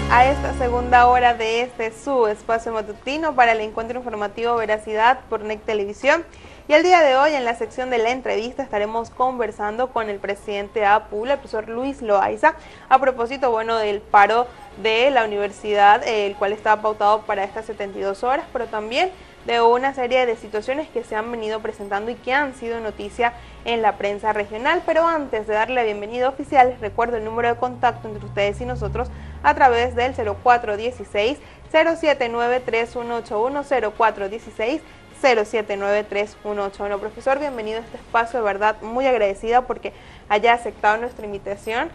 A esta segunda hora de este su espacio matutino para el encuentro informativo Veracidad por NEC Televisión. Y el día de hoy en la sección de la entrevista estaremos conversando con el presidente de APULA, el profesor Luis Loaiza, a propósito, del paro de la universidad, el cual estaba pautado para estas 72 horas, pero también de una serie de situaciones que se han venido presentando y que han sido noticia en la prensa regional. Pero antes de darle la bienvenida oficial, les recuerdo el número de contacto entre ustedes y nosotros a través del 0416-079-3181, 0416-079-3181. Profesor, bienvenido a este espacio, de verdad muy agradecida porque haya aceptado nuestra invitación.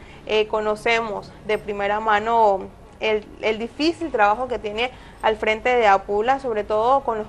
Conocemos de primera mano el difícil trabajo que tiene al frente de APULA, sobre todo con los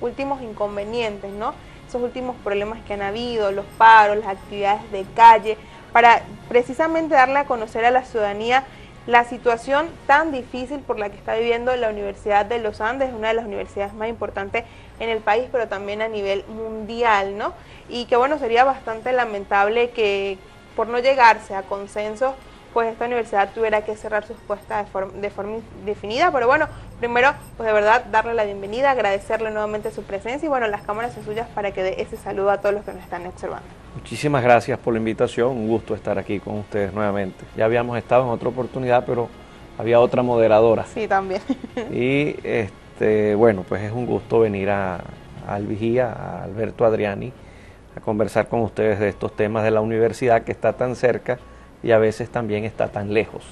últimos inconvenientes, ¿no? Esos últimos problemas que han habido, los paros, las actividades de calle, para precisamente darle a conocer a la ciudadanía la situación tan difícil por la que está viviendo la Universidad de los Andes, una de las universidades más importantes en el país, pero también a nivel mundial, ¿no? Y que sería bastante lamentable que por no llegarse a consensos, pues esta universidad tuviera que cerrar sus puertas de forma indefinida. Pero primero, pues de verdad, darle la bienvenida, agradecerle nuevamente su presencia y las cámaras son suyas para que dé ese saludo a todos los que nos están observando. Muchísimas gracias por la invitación, un gusto estar aquí con ustedes nuevamente. Ya habíamos estado en otra oportunidad, pero había otra moderadora. Sí, también. Y pues es un gusto venir al Vigía, a Alberto Adriani, a conversar con ustedes de estos temas de la universidad que está tan cerca y a veces también está tan lejos.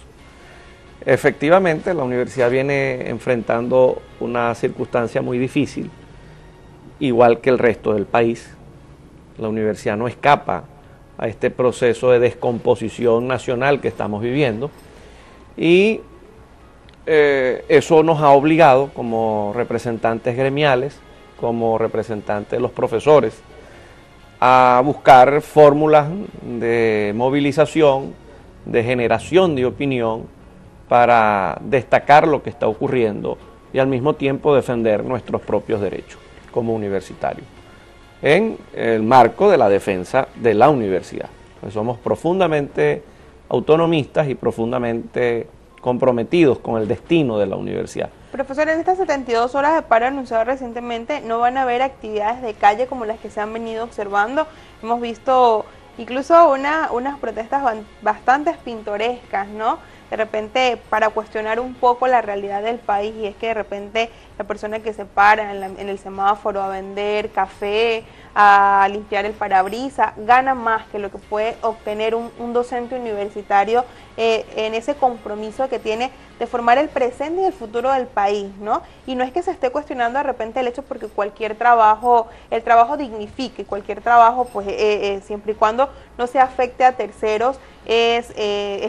Efectivamente, la universidad viene enfrentando una circunstancia muy difícil, igual que el resto del país. La universidad no escapa a este proceso de descomposición nacional que estamos viviendo y eso nos ha obligado como representantes gremiales, como representantes de los profesores, a buscar fórmulas de movilización, de generación de opinión para destacar lo que está ocurriendo y al mismo tiempo defender nuestros propios derechos como universitarios en el marco de la defensa de la universidad. Pues somos profundamente autonomistas y profundamente comprometidos con el destino de la universidad. Profesor, en estas 72 horas de paro anunciado recientemente, ¿no van a haber actividades de calle como las que se han venido observando? Hemos visto incluso unas protestas bastante pintorescas, ¿no? De repente para cuestionar un poco la realidad del país, y es que de repente la persona que se para en el semáforo a vender café, a limpiar el parabrisas, gana más que lo que puede obtener un docente universitario en ese compromiso que tiene de formar el presente y el futuro del país, ¿no? Y no es que se esté cuestionando de repente el hecho porque cualquier trabajo, el trabajo dignifique, cualquier trabajo, pues siempre y cuando no se afecte a terceros, es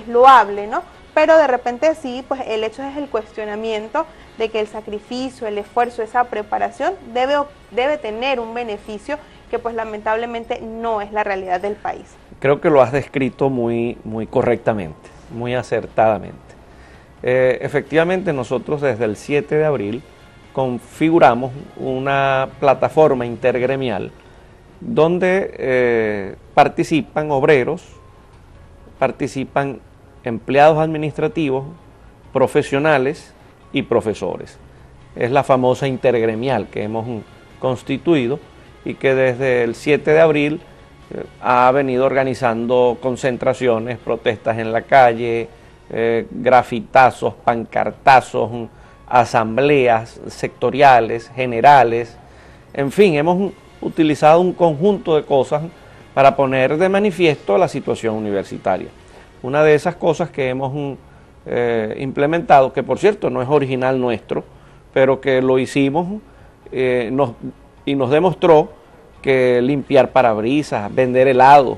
loable, ¿no? Pero de repente sí, pues el hecho es el cuestionamiento de que el sacrificio, el esfuerzo, esa preparación debe tener un beneficio que pues lamentablemente no es la realidad del país. Creo que lo has descrito muy correctamente, muy acertadamente. Efectivamente, nosotros desde el 7 de abril configuramos una plataforma intergremial donde participan obreros, participan empleados administrativos, profesionales y profesores. Es la famosa intergremial que hemos constituido y que desde el 7 de abril ha venido organizando concentraciones, protestas en la calle, grafitazos, pancartazos, asambleas sectoriales, generales, en fin, hemos utilizado un conjunto de cosas para poner de manifiesto la situación universitaria. Una de esas cosas que hemos implementado, que por cierto no es original nuestro, pero que lo hicimos y nos demostró que limpiar parabrisas, vender helados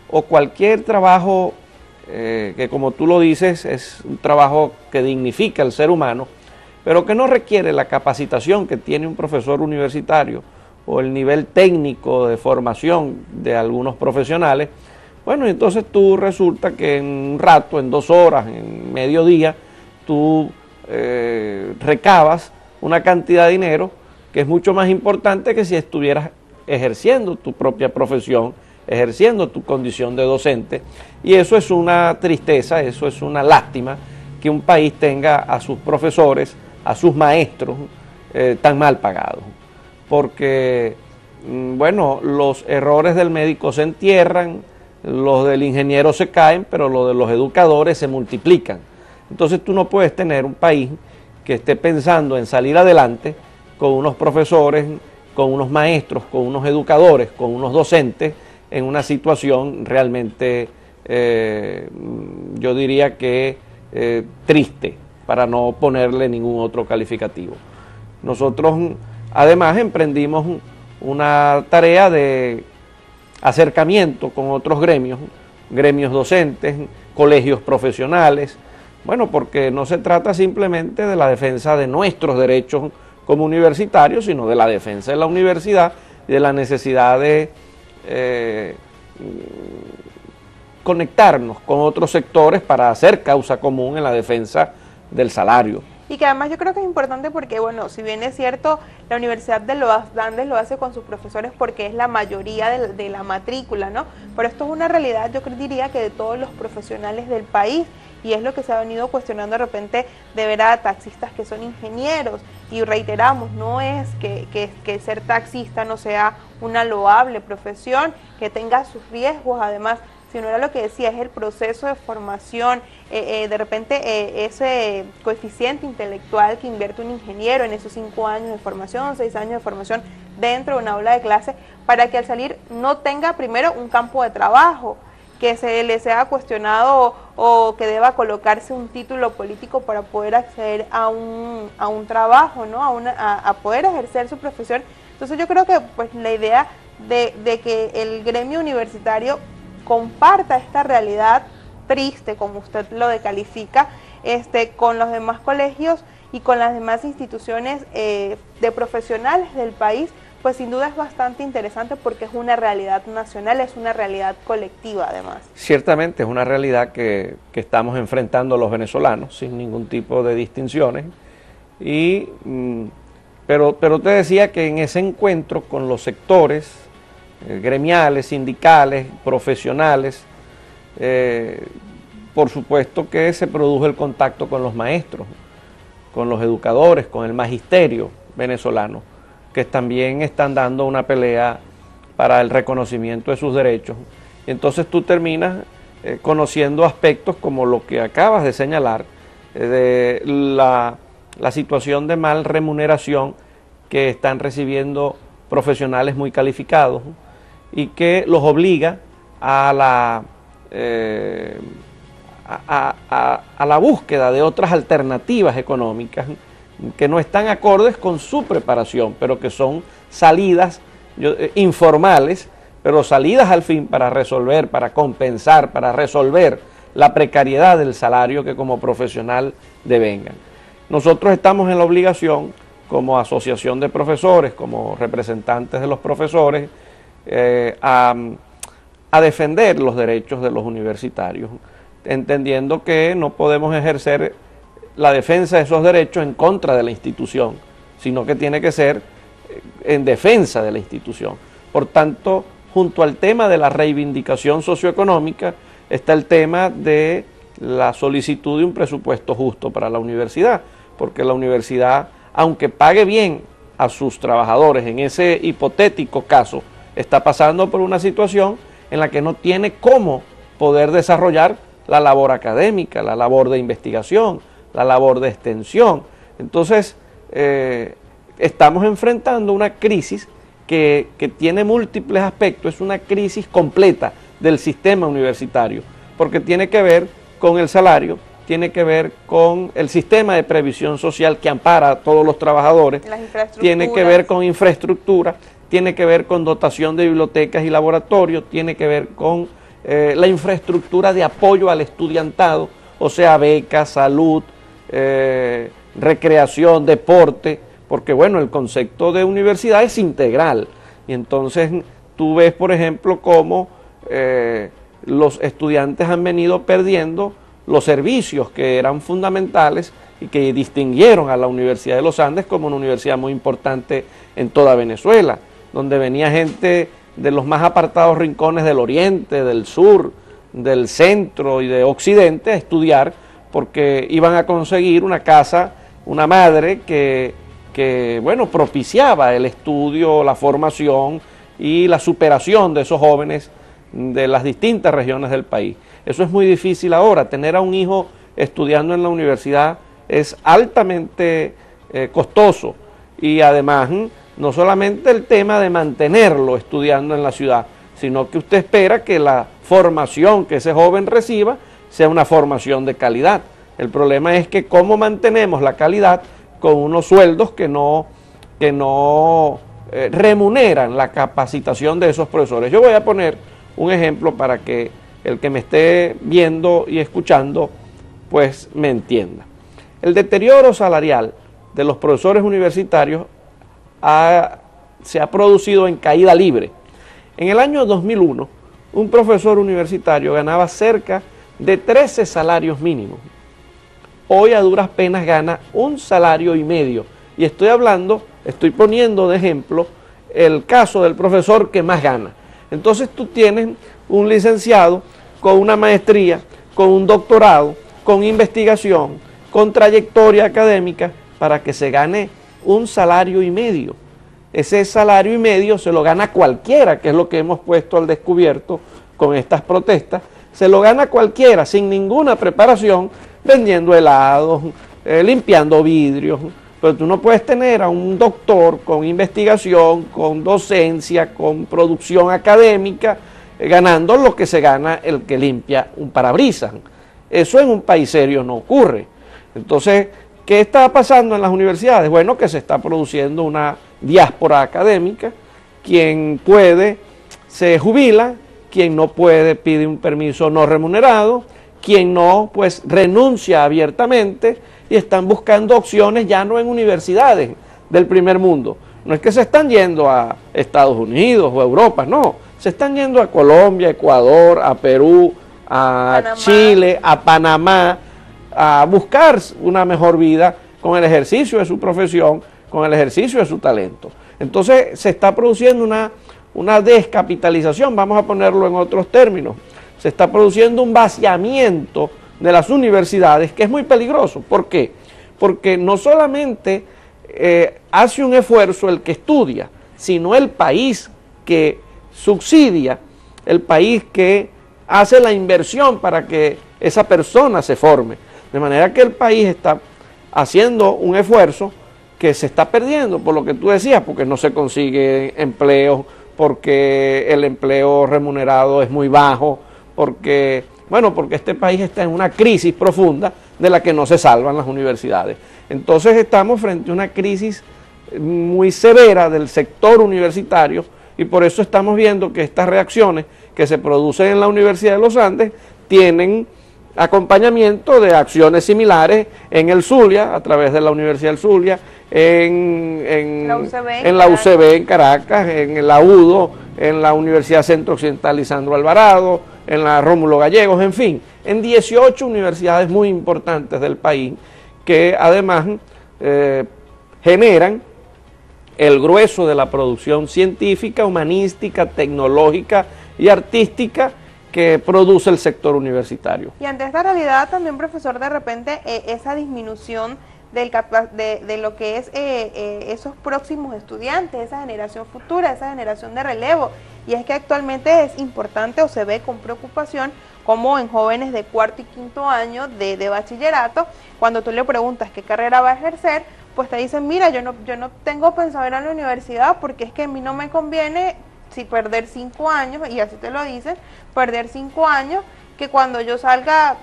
o cualquier trabajo que, como tú lo dices, es un trabajo que dignifica al ser humano, pero que no requiere la capacitación que tiene un profesor universitario o el nivel técnico de formación de algunos profesionales. Entonces tú resulta que en un rato, en 2 horas, en mediodía, tú recabas una cantidad de dinero que es mucho más importante que si estuvieras ejerciendo tu propia profesión, ejerciendo tu condición de docente. Y eso es una tristeza, eso es una lástima que un país tenga a sus profesores, a sus maestros tan mal pagados. Porque, bueno, los errores del médico se entierran, los del ingeniero se caen, pero los de los educadores se multiplican. Entonces tú no puedes tener un país que esté pensando en salir adelante con unos profesores, con unos maestros, con unos educadores, con unos docentes, en una situación realmente, yo diría que triste, para no ponerle ningún otro calificativo. Nosotros, además, emprendimos una tarea de acercamiento con otros gremios, gremios docentes, colegios profesionales, bueno, porque no se trata simplemente de la defensa de nuestros derechos como universitarios, sino de la defensa de la universidad y de la necesidad de conectarnos con otros sectores para hacer causa común en la defensa del salario. Y que además yo creo que es importante porque, bueno, si bien es cierto, la Universidad de los Andes lo hace con sus profesores porque es la mayoría de la matrícula, ¿no? Pero esto es una realidad, yo diría que de todos los profesionales del país, y es lo que se ha venido cuestionando de repente de ver a taxistas que son ingenieros, y reiteramos, no es que ser taxista no sea una loable profesión, que tenga sus riesgos, además, sino era lo que decía, es el proceso de formación, de repente ese coeficiente intelectual que invierte un ingeniero en esos 5 años de formación, 6 años de formación dentro de una aula de clase, para que al salir no tenga primero un campo de trabajo, que se le sea cuestionado o que deba colocarse un título político para poder acceder a un trabajo, ¿no? a poder ejercer su profesión. Entonces yo creo que pues la idea de que el gremio universitario comparta esta realidad triste, como usted lo decalifica, con los demás colegios y con las demás instituciones de profesionales del país, pues sin duda es bastante interesante porque es una realidad nacional, es una realidad colectiva además. Ciertamente es una realidad que estamos enfrentando los venezolanos sin ningún tipo de distinciones, pero te decía que en ese encuentro con los sectores gremiales, sindicales, profesionales, por supuesto que se produjo el contacto con los maestros, con los educadores, con el magisterio venezolano, que también están dando una pelea para el reconocimiento de sus derechos. Y entonces tú terminas conociendo aspectos como lo que acabas de señalar, de la situación de mal remuneración que están recibiendo profesionales muy calificados y que los obliga a la búsqueda de otras alternativas económicas que no están acordes con su preparación, pero que son salidas informales, pero salidas al fin para resolver, para compensar, para resolver la precariedad del salario que como profesional devengan. Nosotros estamos en la obligación, como asociación de profesores, como representantes de los profesores, a defender los derechos de los universitarios, entendiendo que no podemos ejercer la defensa de esos derechos en contra de la institución, sino que tiene que ser en defensa de la institución. Por tanto, junto al tema de la reivindicación socioeconómica, está el tema de la solicitud de un presupuesto justo para la universidad, porque la universidad, aunque pague bien a sus trabajadores, en ese hipotético caso, está pasando por una situación en la que no tiene cómo poder desarrollar la labor académica, la labor de investigación, la labor de extensión. Entonces, estamos enfrentando una crisis que tiene múltiples aspectos, es una crisis completa del sistema universitario, porque tiene que ver con el salario, tiene que ver con el sistema de previsión social que ampara a todos los trabajadores, tiene que ver con infraestructura, tiene que ver con dotación de bibliotecas y laboratorios, tiene que ver con la infraestructura de apoyo al estudiantado, o sea, becas, salud, recreación, deporte, porque bueno, el concepto de universidad es integral, y entonces tú ves, por ejemplo, cómo los estudiantes han venido perdiendo los servicios que eran fundamentales y que distinguieron a la Universidad de los Andes como una universidad muy importante en toda Venezuela, donde venía gente de los más apartados rincones del oriente, del sur, del centro y de occidente a estudiar, porque iban a conseguir una casa, una madre que bueno, propiciaba el estudio, la formación y la superación de esos jóvenes de las distintas regiones del país. Eso es muy difícil ahora. Tener a un hijo estudiando en la universidad es altamente costoso, y además no solamente el tema de mantenerlo estudiando en la ciudad, sino que usted espera que la formación que ese joven reciba sea una formación de calidad. El problema es que cómo mantenemos la calidad con unos sueldos que no remuneran la capacitación de esos profesores. Yo voy a poner un ejemplo para que el que me esté viendo y escuchando pues me entienda. El deterioro salarial de los profesores universitarios se ha producido en caída libre. En el año 2001, un profesor universitario ganaba cerca de 13 salarios mínimos. Hoy a duras penas gana un salario y medio. Y estoy poniendo de ejemplo el caso del profesor que más gana. Entonces tú tienes un licenciado con una maestría, con un doctorado, con investigación, con trayectoria académica, para que se gane un salario y medio. Ese salario y medio se lo gana cualquiera, que es lo que hemos puesto al descubierto con estas protestas. Se lo gana cualquiera, sin ninguna preparación, vendiendo helados, limpiando vidrios. Pero tú no puedes tener a un doctor con investigación, con docencia, con producción académica, ganando lo que se gana el que limpia un parabrisas. Eso en un país serio no ocurre. Entonces, ¿qué está pasando en las universidades? Bueno, que se está produciendo una diáspora académica. Quien puede se jubila, quien no puede pide un permiso no remunerado, quien no, pues renuncia abiertamente, y están buscando opciones ya no en universidades del primer mundo. No es que se están yendo a Estados Unidos o a Europa, no. Se están yendo a Colombia, Ecuador, a Perú, a Panamá, Chile, a Panamá, a buscar una mejor vida con el ejercicio de su profesión, con el ejercicio de su talento. Entonces se está produciendo una descapitalización, vamos a ponerlo en otros términos. Se está produciendo un vaciamiento de las universidades que es muy peligroso. ¿Por qué? Porque no solamente hace un esfuerzo el que estudia, sino el país que subsidia, el país que hace la inversión para que esa persona se forme. De manera que el país está haciendo un esfuerzo que se está perdiendo, por lo que tú decías, porque no se consigue empleo, porque el empleo remunerado es muy bajo, porque este país está en una crisis profunda de la que no se salvan las universidades. Entonces estamos frente a una crisis muy severa del sector universitario, y por eso estamos viendo que estas reacciones que se producen en la Universidad de los Andes tienen acompañamiento de acciones similares en el Zulia, a través de la Universidad del Zulia, en la UCB en Caracas, en la UDO, en la Universidad Centro Occidental Lisandro Alvarado, en la Rómulo Gallegos, en fin, en 18 universidades muy importantes del país, que además generan el grueso de la producción científica, humanística, tecnológica y artística que produce el sector universitario. Y ante esta realidad también, profesor, de repente esa disminución de lo que es esos próximos estudiantes, esa generación futura, esa generación de relevo. Y es que actualmente es importante, o se ve con preocupación, como en jóvenes de cuarto y quinto año de bachillerato, cuando tú le preguntas qué carrera va a ejercer, pues te dicen, mira, yo no tengo pensado ir a la universidad porque es que a mí no me conviene perder 5 años, y así te lo dicen, perder 5 años, que cuando yo salga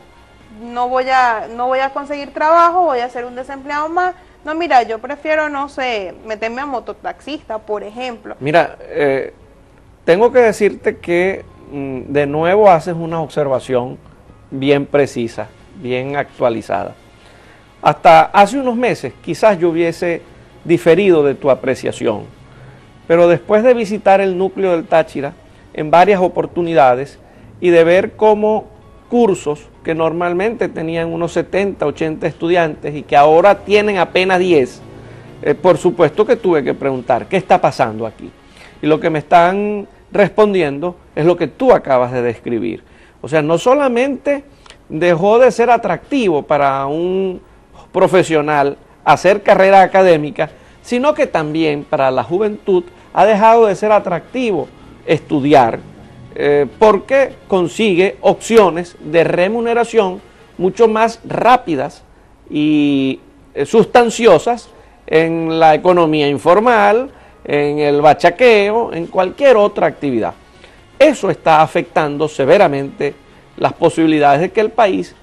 no voy a conseguir trabajo, voy a ser un desempleado más. No, mira, yo prefiero, no sé, meterme a mototaxista, por ejemplo. Mira, tengo que decirte que de nuevo haces una observación bien precisa, bien actualizada. Hasta hace unos meses quizás yo hubiese diferido de tu apreciación, pero después de visitar el núcleo del Táchira en varias oportunidades y de ver cómo cursos que normalmente tenían unos 70, 80 estudiantes y que ahora tienen apenas 10, por supuesto que tuve que preguntar, ¿qué está pasando aquí? Y lo que me están respondiendo es lo que tú acabas de describir. O sea, no solamente dejó de ser atractivo para un profesional hacer carrera académica, sino que también para la juventud ha dejado de ser atractivo estudiar, porque consigue opciones de remuneración mucho más rápidas y sustanciosas en la economía informal, en el bachaqueo, en cualquier otra actividad. Eso está afectando severamente las posibilidades de que el país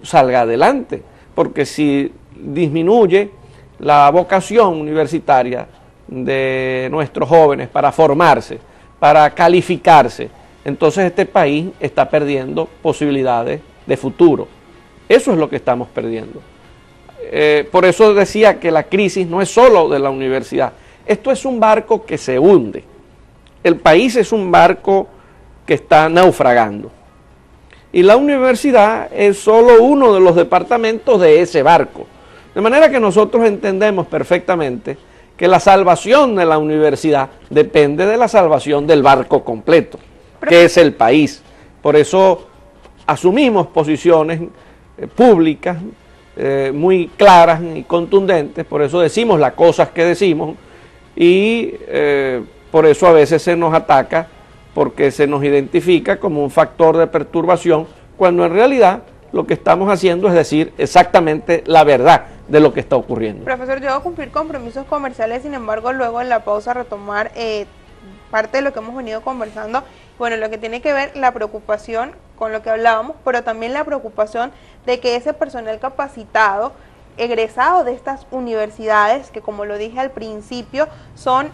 salga adelante, porque si disminuye la vocación universitaria de nuestros jóvenes para formarse, para calificarse, entonces este país está perdiendo posibilidades de futuro. Eso es lo que estamos perdiendo. Por eso decía que la crisis no es solo de la universidad. Esto es un barco que se hunde. El país es un barco que está naufragando. Y la universidad es solo uno de los departamentos de ese barco. De manera que nosotros entendemos perfectamente que la salvación de la universidad depende de la salvación del barco completo, que es el país. Por eso asumimos posiciones públicas muy claras y contundentes, por eso decimos las cosas que decimos y por eso a veces se nos ataca, porque se nos identifica como un factor de perturbación, cuando en realidad lo que estamos haciendo es decir exactamente la verdad de lo que está ocurriendo. Profesor, yo debo cumplir compromisos comerciales, sin embargo, luego en la pausa retomar parte de lo que hemos venido conversando, bueno, lo que tiene que ver la preocupación con lo que hablábamos, pero también la preocupación de que ese personal capacitado, egresado de estas universidades, que como lo dije al principio, son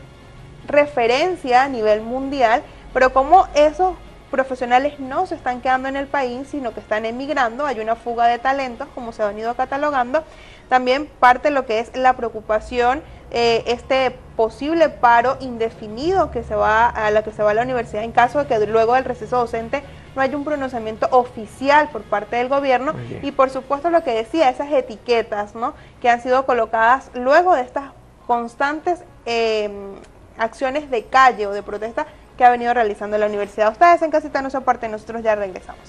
referencia a nivel mundial, pero como esos profesionales no se están quedando en el país, sino que están emigrando, hay una fuga de talentos, como se ha venido catalogando. También parte de lo que es la preocupación, este posible paro indefinido que se va a la que se va a la universidad en caso de que luego del receso docente no haya un pronunciamiento oficial por parte del gobierno, y por supuesto lo que decía, esas etiquetas, ¿no?, que han sido colocadas luego de estas constantes acciones de calle o de protesta que ha venido realizando la universidad. Ustedes en casita no se aparten, nosotros ya regresamos.